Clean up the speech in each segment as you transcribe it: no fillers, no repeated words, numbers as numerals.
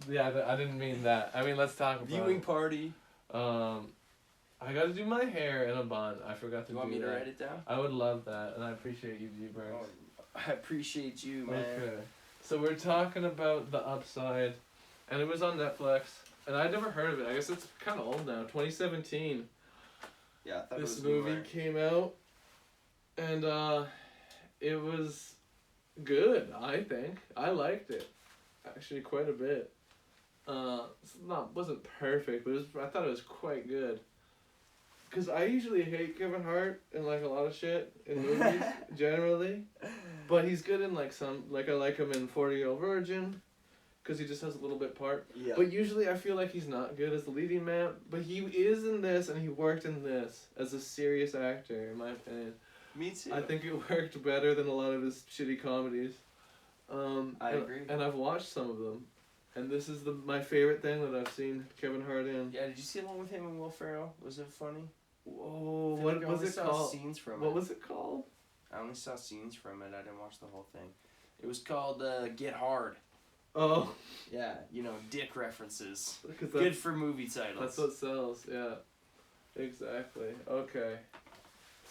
Yeah, I didn't mean that. I mean, let's talk about Viewing party. I gotta do my hair in a bun. I forgot to do that. You want me to write it down? I would love that, and I appreciate you, G-Bird. Oh, I appreciate you, man. Okay. So we're talking about The Upside, and it was on Netflix, and I'd never heard of it. I guess it's kind of old now. 2017. Yeah, I thought This it was movie newer. came out, and it was good, I think. I liked it, actually, quite a bit. Wasn't perfect, but I thought it was quite good. Cause I usually hate Kevin Hart in like a lot of shit in movies generally, but he's good in like some, like I like him in 40-Year-Old Virgin, cause he just has a little bit part. Yeah. But usually I feel like he's not good as the leading man, but he is in this, and he worked in this as a serious actor in my opinion. Me too. I think it worked better than a lot of his shitty comedies. I agree. And I've watched some of them, and this is my favorite thing that I've seen Kevin Hart in. Yeah, did you see the one with him and Will Ferrell? Was it funny? Whoa, I what like was it called? Scenes from What it. was it called? I only saw scenes from it. I didn't watch the whole thing. It was called Get Hard. Oh. Yeah, you know, dick references. Good Good for movie titles. That's what sells, yeah. Exactly. Okay.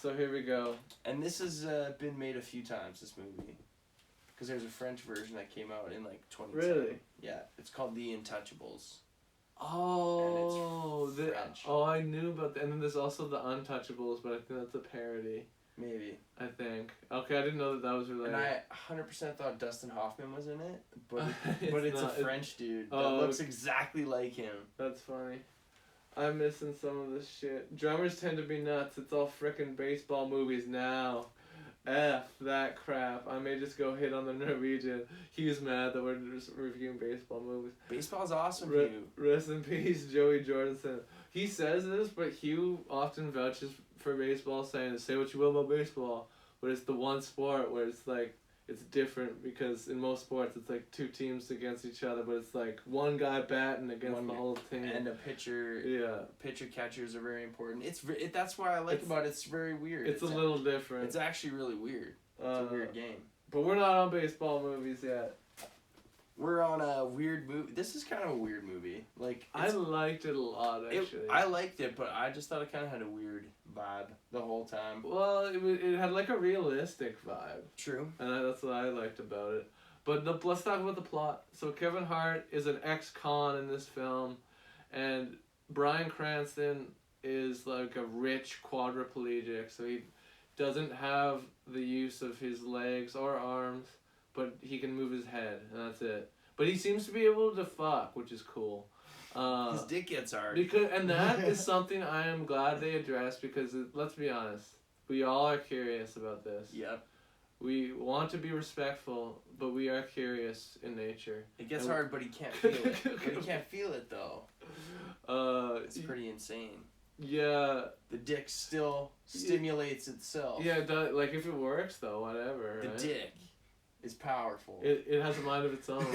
So here we go. And this has been made a few times, this movie. Because there's a French version that came out in like 2010. Really? Yeah, it's called The Untouchables. Oh, And it's French. I knew about that. And then there's also The Untouchables, but I think that's a parody. Maybe. I think. Okay, I didn't know that was related. And I 100% thought Dustin Hoffman was in it, but It's it's not. a French dude that Oh, looks exactly like him. That's funny. I'm missing some of this shit. Drummers tend to be nuts. It's all frickin' baseball movies now. F that crap. I may just go hit on the Norwegian. He's mad that we're just reviewing baseball movies. Baseball's awesome, Re- you. Rest in peace, Joey Jordison. He says this, but Hugh often vouches for baseball, saying, say what you will about baseball, but it's the one sport where it's like, it's different, because in most sports it's like two teams against each other, but it's like one guy batting against the whole team. And a pitcher. Yeah. Pitcher catchers are very important. That's why I like about it. It's very weird. It's a little different. It's actually really weird. It's a weird game. But we're not on baseball movies yet. We're on a weird movie. This is kind of a weird movie. Like I liked it a lot, actually. I liked it, but I just thought it kind of had a weird vibe the whole time. Well, it had like a realistic vibe. True. And that's what I liked about it. But let's talk about the plot. So Kevin Hart is an ex-con in this film, and Bryan Cranston is like a rich quadriplegic, so he doesn't have the use of his legs or arms, but he can move his head, and that's it. But he seems to be able to fuck, which is cool. His dick gets hard. And that is something I am glad they addressed, because let's be honest, we all are curious about this. Yep. We want to be respectful, but we are curious in nature. It gets hard, but he can't feel it. But he can't feel it, though. It's pretty insane. Yeah. The dick still stimulates itself. Yeah, like if it works, though, whatever. The dick is powerful. It has a mind of its own.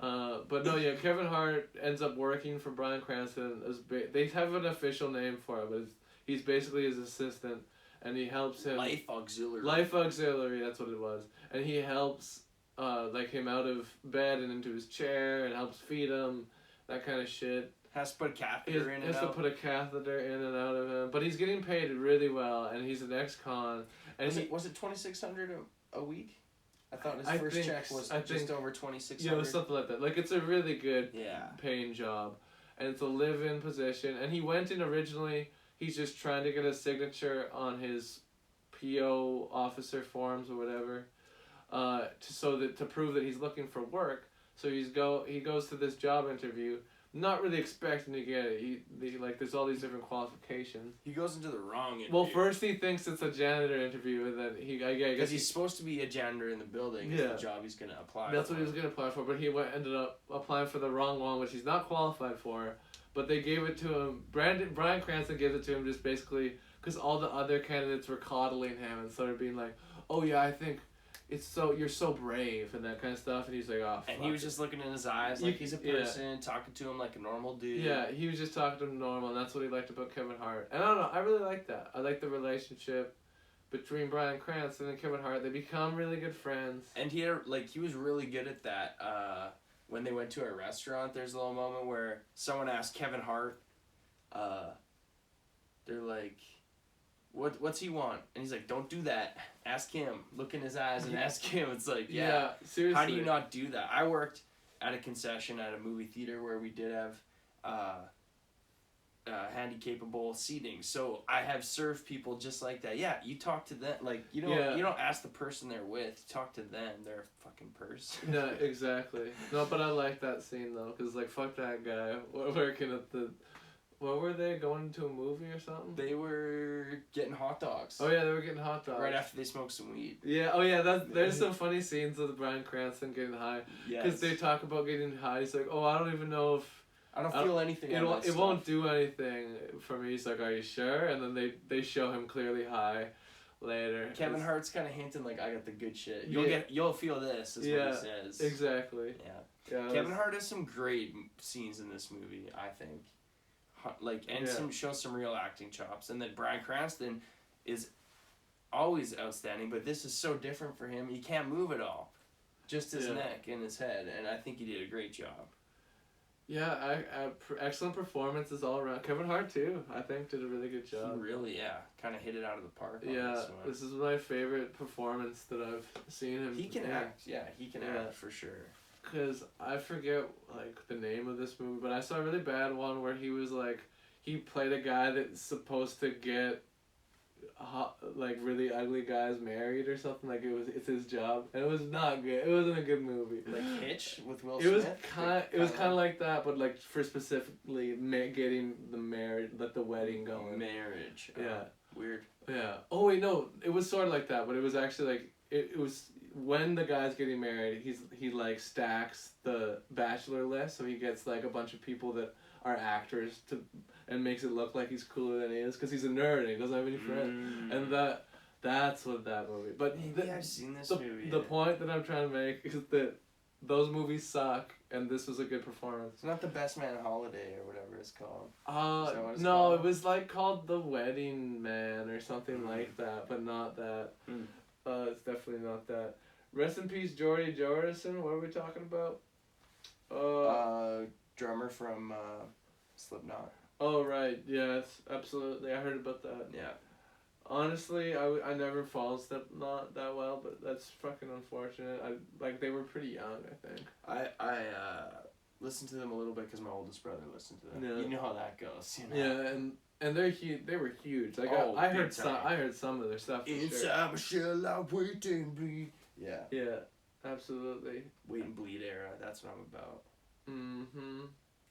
But no, yeah, Kevin Hart ends up working for Bryan Cranston. They have an official name for it, but he's basically his assistant, and he helps him. Life auxiliary. Life auxiliary, that's what it was. And he helps like him out of bed and into his chair, and helps feed him, that kind of shit. Has to put a catheter in and out. Has to put a catheter in and out of him. But he's getting paid really well, and he's an ex-con. And was it $2,600 a week? I thought his first check was just over $2,600. Yeah, it was something like that. Like, it's a really good paying job. And it's a live-in position. And he went in originally, he's just trying to get a signature on his PO officer forms or whatever, to prove that he's looking for work. So he goes to this job interview, not really expecting to get it. There's all these different qualifications. He goes into the wrong interview. Well, first he thinks it's a janitor interview, and then I guess because he's supposed to be a janitor in the building. Yeah, the job he's gonna apply. That's what he was gonna apply for, but he ended up applying for the wrong one, which he's not qualified for. But they gave it to him. Bryan Cranston gives it to him just basically because all the other candidates were coddling him and started being like, "Oh yeah, I think you're so brave," and that kind of stuff, and he's like, "Oh." And he was just looking in his eyes like he's a person, talking to him like a normal dude. Yeah, he was just talking to him normal, and that's what he liked about Kevin Hart. And I don't know, I really like that. I like the relationship between Bryan Cranston and Kevin Hart. They become really good friends. And he was really good at that. when they went to a restaurant, there's a little moment where someone asked Kevin Hart, they're like, what's he want? And he's like, don't do that. Ask him. Look in his eyes and ask him. It's like, yeah, seriously. How do you not do that? I worked at a concession at a movie theater where we did have handy-capable seating. So I have served people just like that. Yeah, you talk to them. Like, you don't ask the person they're with. You talk to them. They're a fucking person. No, exactly. No, but I like that scene, though, because, like, fuck that guy working at the... What were they, going to a movie or something? They were getting hot dogs. Oh, yeah, they were getting hot dogs. Right after they smoked some weed. Yeah, there's some funny scenes of Bryan Cranston getting high. Yes. Because they talk about getting high. He's like, oh, I don't even know if... I don't feel anything. It won't do anything for me. He's like, are you sure? And then they show him clearly high later. Kevin Hart's kind of hinting like, I got the good shit. You'll feel this, is what he says. Exactly. Yeah. Kevin Hart has some great scenes in this movie, I think. Shows some real acting chops. And then Bryan Cranston is always outstanding, but this is so different for him. He can't move at all. Just his neck and his head, and I think he did a great job. Yeah, excellent performances all around. Kevin Hart, too, I think, did a really good job. He really, kind of hit it out of the park. Yeah, this is my favorite performance that I've seen him. He can act. Yeah, he can act for sure. Because I forget, like, the name of this movie, but I saw a really bad one where he was, like, he played a guy that's supposed to get really ugly guys married or something. Like, it's his job, and it was not good. It wasn't a good movie. Like Hitch with Will Smith. It was kind of like that, but like for specifically getting the wedding going. Marriage. Yeah. Weird. Yeah. Oh wait, no, it was sort of like that, but it was actually like it was when the guy's getting married. He like stacks the bachelor list, so he gets like a bunch of people that are actors and makes it look like he's cooler than he is because he's a nerd and he doesn't have any friends. And that's what that movie. But maybe I've seen this movie. The point that I'm trying to make is that those movies suck, and this was a good performance. It's not The Best Man Holiday or whatever it's called. No, it was like called The Wedding Man or something like that, but not that. It's definitely not that. Rest in peace, Jordy Jordison. What are we talking about? Drummer from Slipknot. Oh, right. Yes, absolutely. I heard about that. Yeah. Honestly, I never followed Slipknot that well, but that's fucking unfortunate. They were pretty young, I think. I listened to them a little bit because my oldest brother listened to them. Yeah. You know how that goes, you know? Yeah, and they're huge. They were huge. Like I heard some of their stuff. Inside my shell, I wait and bleed. Yeah. Yeah, absolutely. Wait and bleed era. That's what I'm about. Mm-hmm.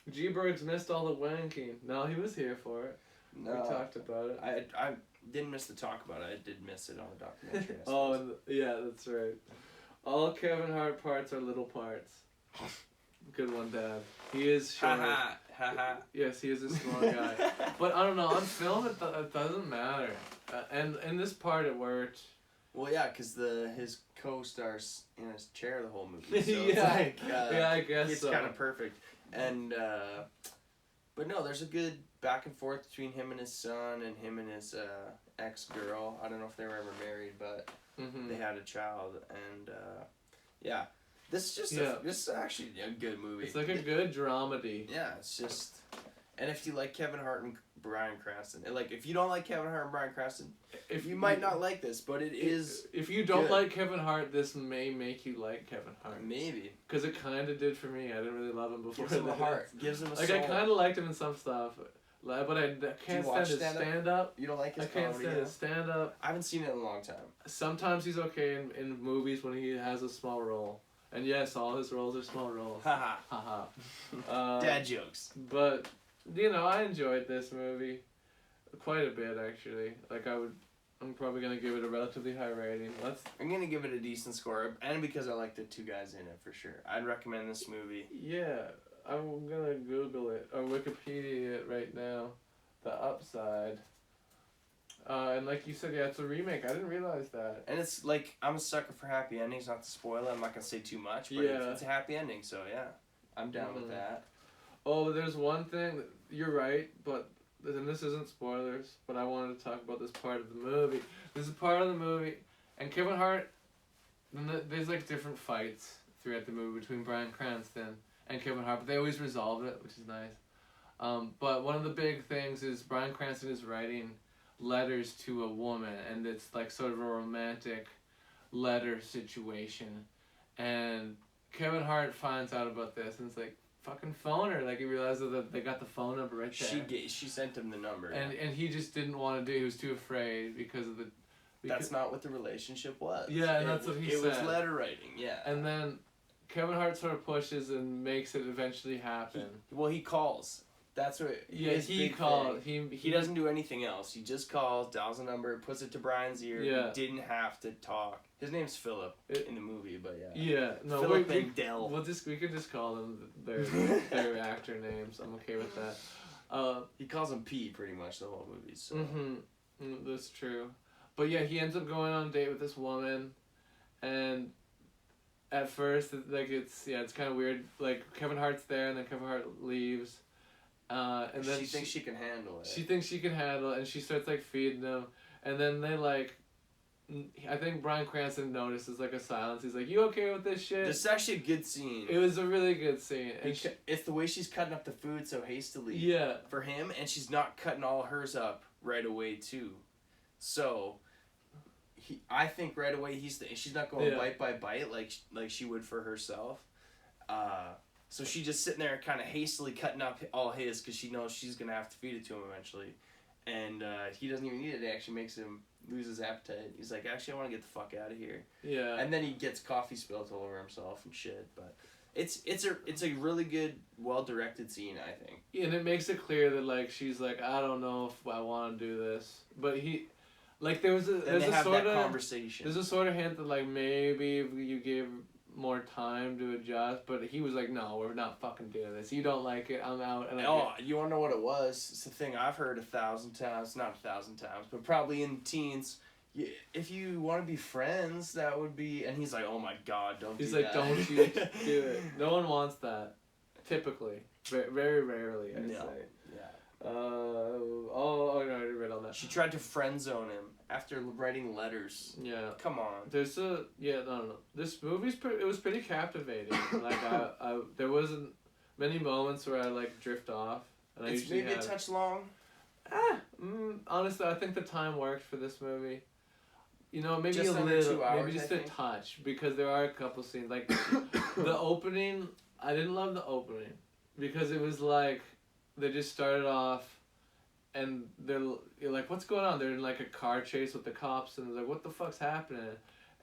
G-Berg's missed all the wanking. No, he was here for it. No. We talked about it. I didn't miss the talk about it. I did miss it on the documentary. Oh, yeah, that's right. All Kevin Hart parts are little parts. Good one, Dad. He is short. Yes, he is a small guy. But I don't know, on film it doesn't matter. And in this part it worked. Well, yeah, because his co-star's in his chair the whole movie. So yeah, it's I guess it's kind of perfect. And but no, there's a good back and forth between him and his son and him and his ex-girl. I don't know if they were ever married, but they had a child. And yeah, this is just actually a good movie. It's like a good dramedy. Yeah, it's just. And if you like Kevin Hart and Bryan Cranston, if you don't like Kevin Hart and Bryan Cranston, you might not like this, but it is. If you don't like Kevin Hart, this may make you like Kevin Hart. Maybe. Because it kind of did for me. I didn't really love him before. Gives him a heart. Gives him a soul. I kind of liked him in some stuff, but I can't stand his stand-up. You don't like his comedy? I can't stand his stand-up. I haven't seen it in a long time. Sometimes he's okay in movies when he has a small role. And yes, all his roles are small roles. Haha. Dad jokes. But, I enjoyed this movie quite a bit, actually. I'm probably going to give it a relatively high rating. I'm going to give it a decent score, and because I like the two guys in it, for sure. I'd recommend this movie. Yeah, I'm going to Google it, or Wikipedia it right now. The Upside. And like you said, it's a remake. I didn't realize that. And it's I'm a sucker for happy endings, not to spoil it. I'm not going to say too much, but it's a happy ending, so yeah. I'm down with that. Oh, but there's one thing, you're right, and this isn't spoilers, but I wanted to talk about this part of the movie. This is part of the movie, and Kevin Hart, there's different fights throughout the movie between Bryan Cranston and Kevin Hart, but they always resolve it, which is nice. But one of the big things is Bryan Cranston is writing letters to a woman, and it's like sort of a romantic letter situation, and Kevin Hart finds out about this, and it's like, fucking phone her. Like, he realizes that they got the phone number right there. She sent him the number. And he just didn't want to do it. He was too afraid because of the... That's not what the relationship was. Yeah, and that's what he said. It was letter writing, yeah. And then Kevin Hart sort of pushes and makes it eventually happen. He calls. That's what. Yeah, he called. He doesn't do anything else. He just calls, dials a number, puts it to Brian's ear. Yeah. He didn't have to talk. His name's Philip in the movie, but yeah. Yeah, no. Philip and Dell. We could just call them their actor names. I'm okay with that. He calls him P pretty much the whole movie. So. That's true. But yeah, he ends up going on a date with this woman, and at first, like, it's kind of weird. Like, Kevin Hart's there, and then Kevin Hart leaves. And then she thinks she can handle it. She thinks she can handle it, and she starts, like, feeding him. And then they, like... I think Bryan Cranston notices, like, a silence. He's like, you okay with this shit? This is actually a good scene. It was a really good scene. And it's the way she's cutting up the food so hastily. Yeah. For him, and she's not cutting all hers up right away, too. So... I think right away she's not going bite by bite like she would for herself. So she's just sitting there kind of hastily cutting up all his because she knows she's going to have to feed it to him eventually. And he doesn't even eat it. It actually makes him lose his appetite. He's like, actually, I want to get the fuck out of here. Yeah. And then he gets coffee spilled all over himself and shit. But it's a really good, well-directed scene, I think. Yeah, and it makes it clear that, like, she's like, I don't know if I want to do this. But he... Like, there's a sort of conversation. There's a sort of hint that, like, maybe if you gave more time to adjust, but he was like, no, we're not fucking doing this. You don't like it, I'm out. And you want to know what it was? It's the thing I've heard 1,000 times, not 1,000 times, but probably in teens. If you want to be friends, that would be... And he's like, oh my God, don't do that. He's like, don't you do it. No one wants that, typically. Very, very rarely, I'd say. Yeah. No, I read all that. She tried to friend zone him after writing letters. Yeah. Come on. There's This movie's it was pretty captivating. Like there wasn't many moments where I like drift off. And it's maybe a touch long. Honestly, I think the time worked for this movie. You know, maybe just a little, 2 hours, maybe just a touch, because there are a couple scenes like the opening. I didn't love the opening because it was like. They just started off, and you're like, what's going on? They're in, like, a car chase with the cops, and they're like, what the fuck's happening?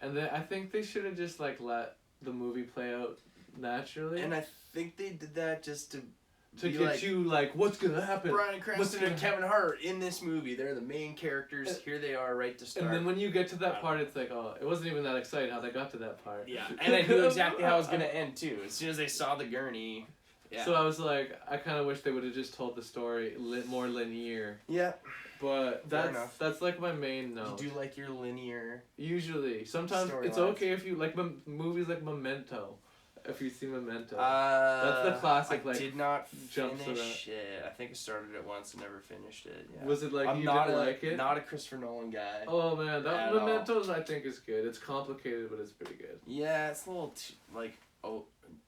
And I think they should have just, like, let the movie play out naturally. And I think they did that just to get like, you, like, what's gonna happen? Bryan Cranston and Kevin Hart in this movie. They're the main characters. Here they are right to start. And then when you get to that part, it's like, oh, it wasn't even that exciting how they got to that part. Yeah, and I knew exactly how it was gonna end, too. As soon as they saw the gurney... Yeah. So I was like, I kind of wish they would have just told the story more linear. Yeah. But that's like my main note. You do like your linear. Usually, sometimes it's okay if you like movies like Memento. If you see Memento, that's the classic. I did not finish it. I think I started it once and never finished it. Yeah. Was it like you didn't like it? Not a Christopher Nolan guy. Oh man, that Mementos I think is good. It's complicated, but it's pretty good. Yeah, it's a little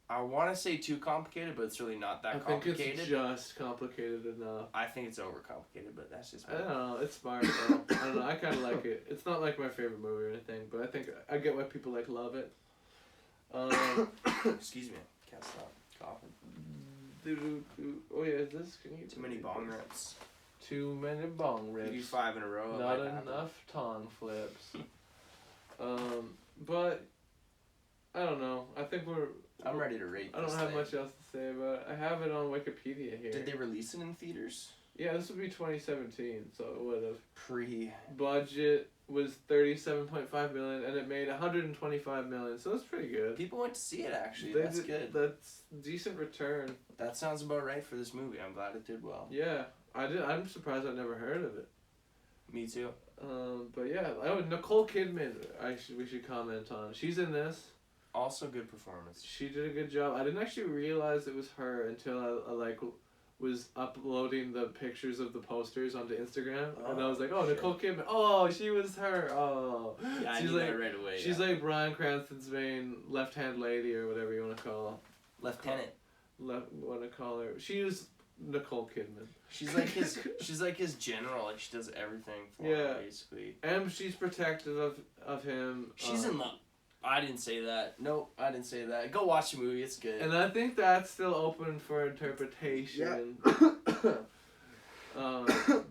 I want to say too complicated, but it's really not that complicated. I think it's just complicated enough. I think it's overcomplicated, but that's just me. I don't know. It's smart, though. I don't know. I kind of like it. It's not like my favorite movie or anything, but I think I get why people love it. Excuse me. Can't stop coughing. Oh yeah, is this? Too many bong rips. Too many bong rips. You do 5 in a row. Not enough tongue flips. But I don't know. I think I'm ready to rate this. I don't have much else to say about it. I have it on Wikipedia here. Did they release it in theaters? Yeah, this would be 2017, so it would have. Budget was $37.5 million, and it made $125 million, so that's pretty good. People went to see it, actually. That's good. That's decent return. That sounds about right for this movie. I'm glad it did well. Yeah, I'm surprised I've never heard of it. Me too. But yeah, Nicole Kidman, we should comment on. She's in this. Also good performance. She did a good job. I didn't actually realize it was her until I was uploading the pictures of the posters onto Instagram, and I was like, Nicole Kidman. Oh, she was her. Oh. Yeah, I knew that right away. She's like Bryan Cranston's main left-hand lady or whatever you want to call. Lieutenant. what I call her. She was Nicole Kidman. She's like his. She's like his general. Like she does everything for him, basically. And she's protective of him. She's in love. I didn't say that. Nope, I didn't say that. Go watch the movie. It's good. And I think that's still open for interpretation. Yeah.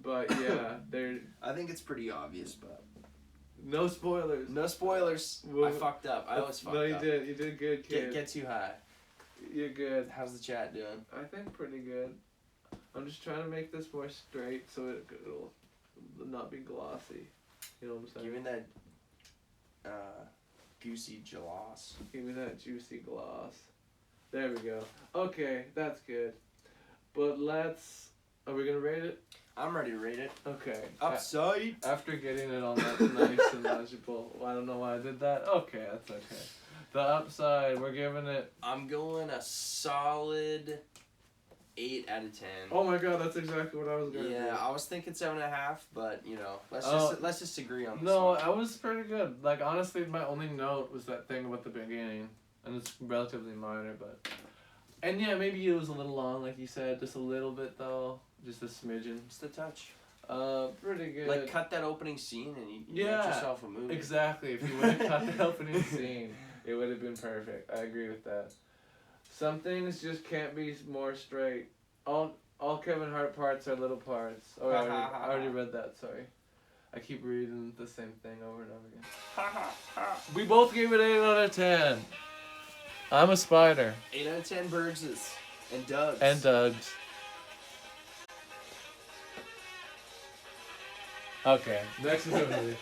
But yeah, they're. I think it's pretty obvious, but. No spoilers. No spoilers. I fucked up. I always fucked up. No, you did. You did good, kid. Get too high. You're good. How's the chat doing? I think pretty good. I'm just trying to make this more straight so it'll not be glossy. You know what I'm saying? Give me that goosey gloss. Give me that juicy gloss. There we go. Okay, that's good. But are we gonna rate it? I'm ready to rate it. Okay. Upside. After getting it all nice and legible. I don't know why I did that. Okay, that's okay. The upside, we're giving it... I'm going a solid 8 out of 10. Oh my god, that's exactly what I was going to do. Yeah, I was thinking 7.5, but, you know, let's just agree on this No, one. I was pretty good. Like, honestly, my only note was that thing about the beginning. And it's relatively minor, but... And yeah, maybe it was a little long, like you said. Just a little bit, though. Just a smidgen. Just a touch. Pretty good. Like, cut that opening scene and you get yourself a movie. Exactly. If you would have cut the opening scene, it would have been perfect. I agree with that. Some things just can't be more straight. All Kevin Hart parts are little parts. Oh, I already read that, sorry. I keep reading the same thing over and over again. We both gave it 8 out of 10. I'm a spider. 8 out of 10 Bergses. And Dougs. And Dougs. Okay, next movie.